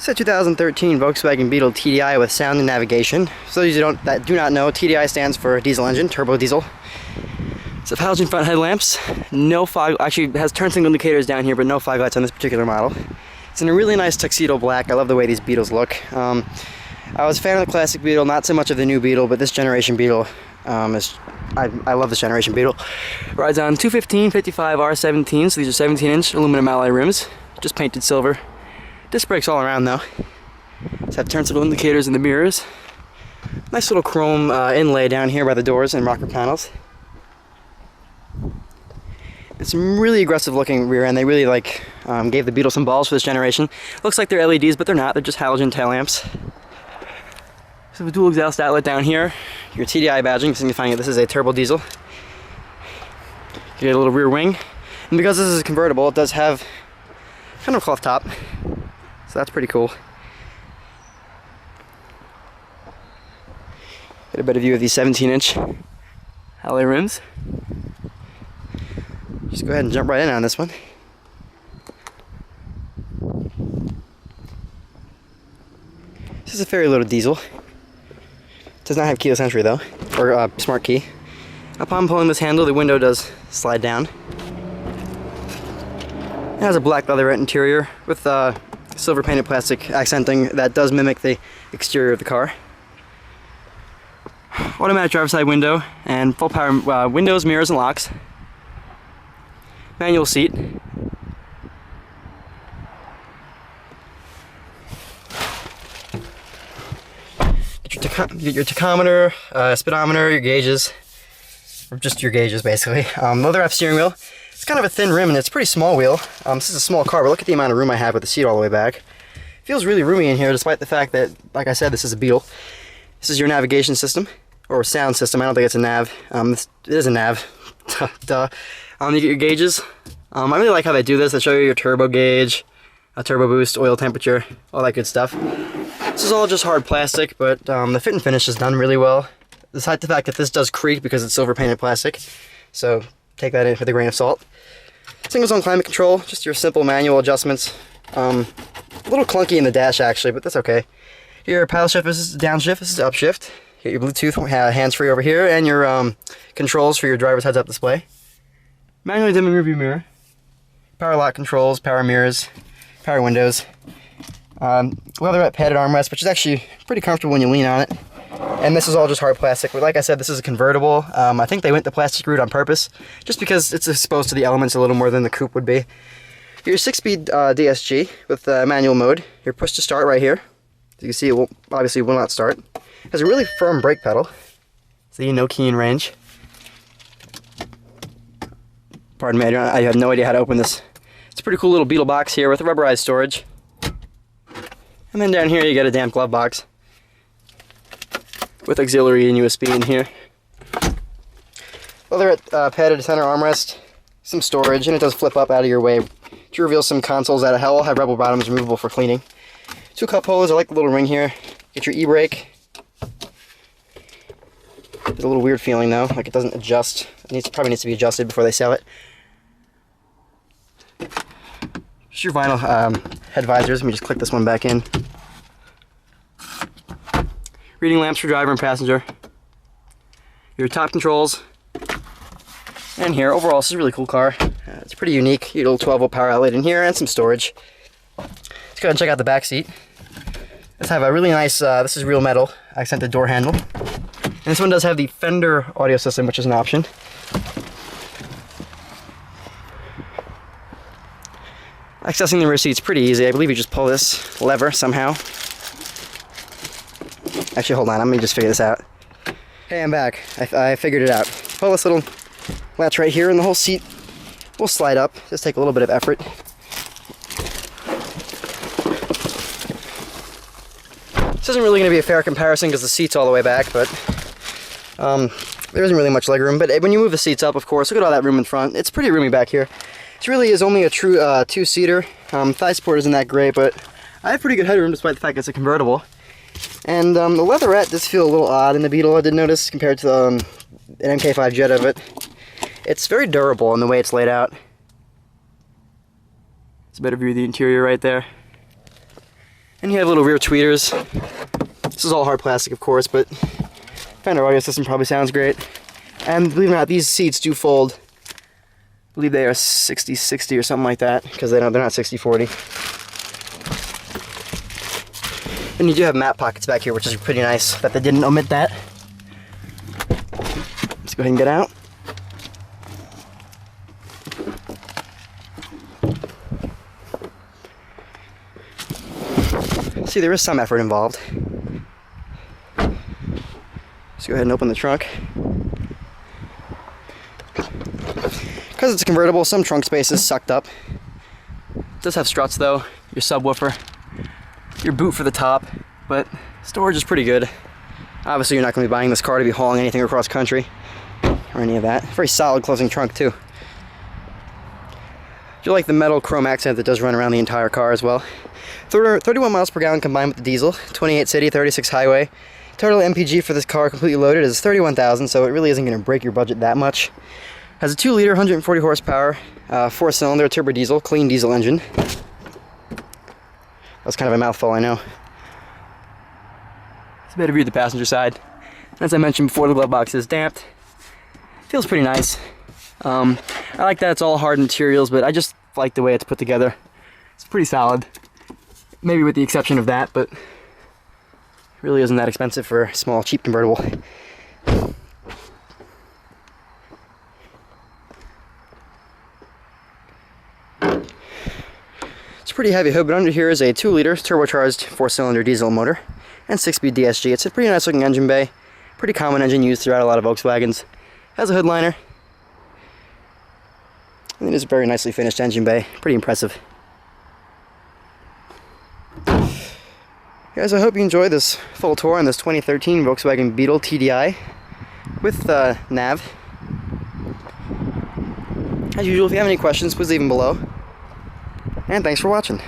It's a 2013 Volkswagen Beetle TDI with sound and navigation. For those of you that do not know, TDI stands for diesel engine, turbo diesel. It's a halogen front headlamps, no fog, actually it has turn signal indicators down here, but no fog lights on this particular model. It's in a really nice tuxedo black. I love the way these Beetles look. I was a fan of the classic Beetle, not so much of the new Beetle, but this generation Beetle I love this generation Beetle. Rides on 215/55 R17, so these are 17-inch aluminum alloy rims, just painted silver. Disc brakes all around though. Just have turn signal indicators in the mirrors. Nice little chrome inlay down here by the doors and rocker panels. And some really aggressive looking rear end. They really gave the Beetle some balls for this generation. Looks like they're LEDs, but they're not. They're just halogen tail lamps. So the dual exhaust outlet down here. Your TDI badging, signifying that this is a turbo diesel. You get a little rear wing. And because this is a convertible, it does have kind of a cloth top. So that's pretty cool. Get a better view of these 17-inch alloy rims. Just go ahead and jump right in on this one. This is a fairly loaded diesel. Does not have keyless entry though, or smart key. Upon pulling this handle, the window does slide down. It has a black leatherette interior with silver painted plastic accenting that does mimic the exterior of the car. Automatic driver's side window and full power windows, mirrors, and locks. Manual seat. Get your tachometer, speedometer, your gauges, or just your gauges basically. Leather-wrapped steering wheel. It's kind of a thin rim and it's a pretty small wheel. This is a small car, but look at the amount of room I have with the seat all the way back. It feels really roomy in here, despite the fact that, like I said, this is a Beetle. This is your navigation system, or sound system. I don't think it's a nav. It is a nav. Duh. You get your gauges. I really like how they do this. They show you your turbo gauge, a turbo boost, oil temperature, all that good stuff. This is all just hard plastic, but the fit and finish is done really well. Despite the fact that this does creak because it's silver painted plastic, so take that in with a grain of salt. Single zone climate control, just your simple manual adjustments. A little clunky in the dash actually, but that's okay. Your paddle shift, this is downshift, this is upshift. You get your Bluetooth hands-free over here, and your controls for your driver's heads-up display. Manually dimming rearview mirror. Power lock controls, power mirrors, power windows. Leatherette padded armrest, which is actually pretty comfortable when you lean on it. And this is all just hard plastic. But like I said, this is a convertible. I think they went the plastic route on purpose, just because it's exposed to the elements a little more than the coupe would be. Your 6-speed DSG with manual mode. Your push to start right here. As you can see, it obviously will not start. It has a really firm brake pedal. See, no key in range. Pardon me, I have no idea how to open this. It's a pretty cool little Beetle box here with rubberized storage. And then down here you get a damp glove box with auxiliary and USB in here. Leatherette padded center armrest, some storage, and it does flip up out of your way to reveal some consoles that all have rebel bottoms removable for cleaning. 2 cup holders. I like the little ring here. Get your e-brake. There's a little weird feeling though, like it doesn't adjust. It probably needs to be adjusted before they sell it. Just your vinyl head visors. Let me just click this one back in. Reading lamps for driver and passenger. Your top controls. And here, overall, this is a really cool car. It's pretty unique. You get a little 12-volt power outlet in here and some storage. Let's go ahead and check out the back seat. Let's have a really nice, this is real metal, accented door handle. And this one does have the Fender audio system, which is an option. Accessing the rear seat's pretty easy. I believe you just pull this lever somehow. Actually, hold on. Let me just figure this out. Hey, I'm back. I figured it out. Pull this little latch right here, and the whole seat will slide up. Just take a little bit of effort. This isn't really going to be a fair comparison because the seat's all the way back, but there isn't really much leg room. But when you move the seats up, of course, look at all that room in front. It's pretty roomy back here. It really is only a true 2-seater. Thigh support isn't that great, but I have pretty good headroom despite the fact it's a convertible. And the leatherette does feel a little odd in the Beetle, I did notice, compared to an MK5 Jetta, but it's very durable in the way it's laid out. It's a better view of the interior right there. And you have little rear tweeters. This is all hard plastic, of course, but Fender audio system probably sounds great. And believe it or not, these seats do fold. I believe they are 60-60 or something like that, because they're not 60-40. And you do have map pockets back here, which is pretty nice that they didn't omit that. Let's go ahead and get out. See, there is some effort involved. Let's go ahead and open the trunk. Because it's a convertible, some trunk space is sucked up. It does have struts though, your subwoofer, your boot for the top, but storage is pretty good. Obviously you're not going to be buying this car to be hauling anything across country or any of that. Very solid closing trunk too. You like the metal chrome accent that does run around the entire car as well. 31 miles per gallon combined with the diesel, 28 city, 36 highway. Total MPG for this car completely loaded is 31,000, so it really isn't going to break your budget that much. Has a 2-liter, 140 horsepower, 4-cylinder turbo diesel, clean diesel engine. That's kind of a mouthful, I know. It's a better view of the passenger side. As I mentioned before, the glove box is damped. Feels pretty nice. I like that it's all hard materials, but I just like the way it's put together. It's pretty solid. Maybe with the exception of that, but it really isn't that expensive for a small, cheap convertible. It's a pretty heavy hood, but under here is a 2-liter turbocharged 4-cylinder diesel motor and 6-speed DSG. It's a pretty nice looking engine bay. Pretty common engine used throughout a lot of Volkswagens. Has a hood liner. And it is a very nicely finished engine bay. Pretty impressive. Guys, I hope you enjoyed this full tour on this 2013 Volkswagen Beetle TDI with nav. As usual, if you have any questions, please leave them below. And thanks for watching.